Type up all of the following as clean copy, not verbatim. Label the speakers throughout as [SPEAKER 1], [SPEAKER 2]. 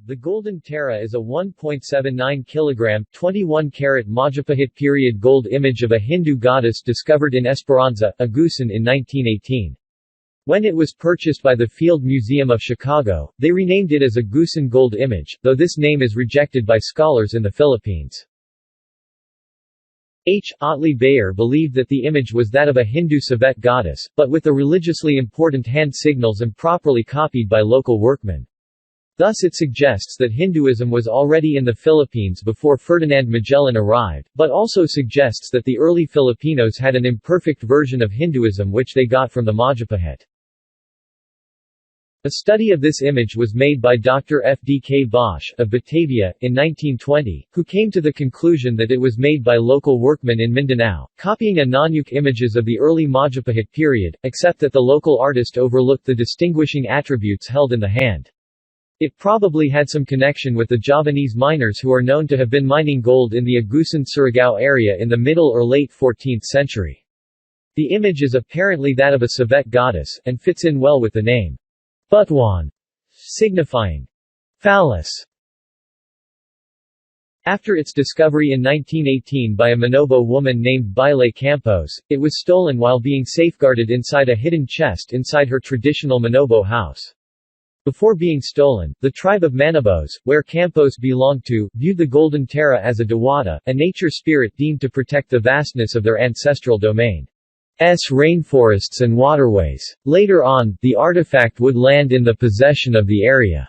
[SPEAKER 1] The Golden Tara is a 1.79 kg, 21-carat Majapahit period gold image of a Hindu goddess discovered in Esperanza, Agusan in 1918. When it was purchased by the Field Museum of Chicago, they renamed it as Agusan Gold Image, though this name is rejected by scholars in the Philippines. Otley Bayer believed that the image was that of a Hindu statuette goddess, but with the religiously important hand signals improperly copied by local workmen. Thus it suggests that Hinduism was already in the Philippines before Ferdinand Magellan arrived, but also suggests that the early Filipinos had an imperfect version of Hinduism which they got from the Majapahit. A study of this image was made by Dr. F. D. K. Bosch, of Batavia, in 1920, who came to the conclusion that it was made by local workmen in Mindanao, copying Nanyuk images of the early Majapahit period, except that the local artist overlooked the distinguishing attributes held in the hand. It probably had some connection with the Javanese miners who are known to have been mining gold in the Agusan Surigao area in the middle or late 14th century. The image is apparently that of a statuette goddess, and fits in well with the name Butuan, signifying phallus. After its discovery in 1918 by a Manobo woman named Baile Campos, it was stolen while being safeguarded inside a hidden chest inside her traditional Manobo house. Before being stolen, the tribe of Manobos, where Campos belonged to, viewed the Golden Tara as a Dewata, a nature spirit deemed to protect the vastness of their ancestral domain's rainforests and waterways. Later on, the artifact would land in the possession of the area's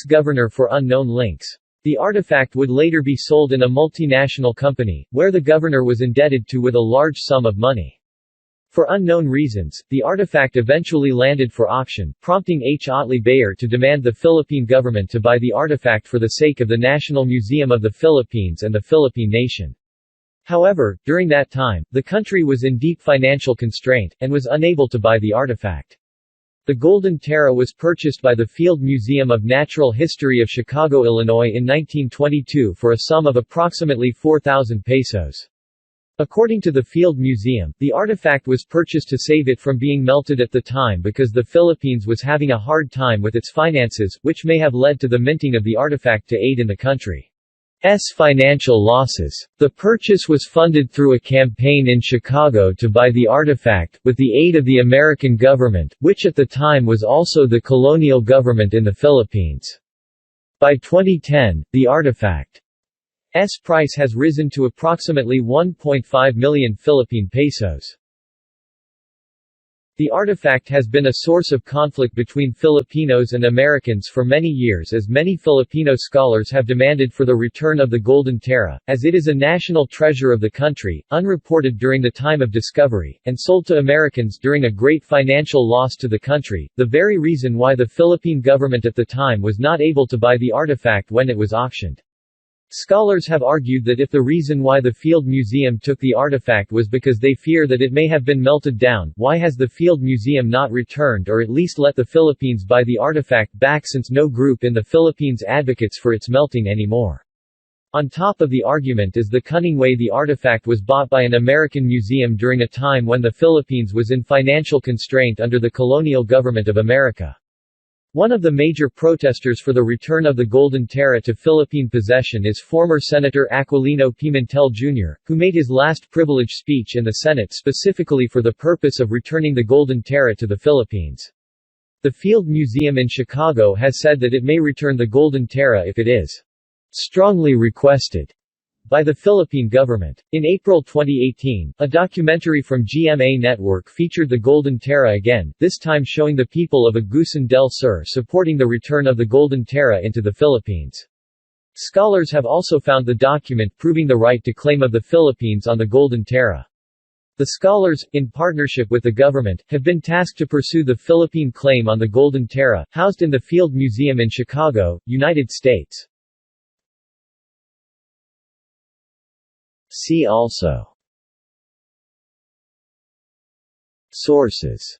[SPEAKER 1] governor for unknown links. The artifact would later be sold in a multinational company, where the governor was indebted to with a large sum of money. For unknown reasons, the artifact eventually landed for auction, prompting Otley Bayer to demand the Philippine government to buy the artifact for the sake of the National Museum of the Philippines and the Philippine nation. However, during that time, the country was in deep financial constraint, and was unable to buy the artifact. The Golden Tara was purchased by the Field Museum of Natural History of Chicago, Illinois in 1922 for a sum of approximately 4,000 pesos. According to the Field Museum, the artifact was purchased to save it from being melted at the time because the Philippines was having a hard time with its finances, which may have led to the minting of the artifact to aid in the country's financial losses. The purchase was funded through a campaign in Chicago to buy the artifact, with the aid of the American government, which at the time was also the colonial government in the Philippines. By 2010, the artifact's price has risen to approximately 1.5 million Philippine pesos. The artifact has been a source of conflict between Filipinos and Americans for many years, as many Filipino scholars have demanded for the return of the Golden Tara, as it is a national treasure of the country, unreported during the time of discovery, and sold to Americans during a great financial loss to the country, the very reason why the Philippine government at the time was not able to buy the artifact when it was auctioned. Scholars have argued that if the reason why the Field Museum took the artifact was because they fear that it may have been melted down, why has the Field Museum not returned or at least let the Philippines buy the artifact back, since no group in the Philippines advocates for its melting anymore? On top of the argument is the cunning way the artifact was bought by an American museum during a time when the Philippines was in financial constraint under the colonial government of America. One of the major protesters for the return of the Golden Tara to Philippine possession is former Senator Aquilino Pimentel Jr., who made his last privilege speech in the Senate specifically for the purpose of returning the Golden Tara to the Philippines. The Field Museum in Chicago has said that it may return the Golden Tara if it is strongly requested by the Philippine government. In April 2018, a documentary from GMA Network featured the Golden Tara again, this time showing the people of Agusan del Sur supporting the return of the Golden Tara into the Philippines. Scholars have also found the document proving the right to claim of the Philippines on the Golden Tara. The scholars, in partnership with the government, have been tasked to pursue the Philippine claim on the Golden Tara, housed in the Field Museum in Chicago, United States. See also: Sources.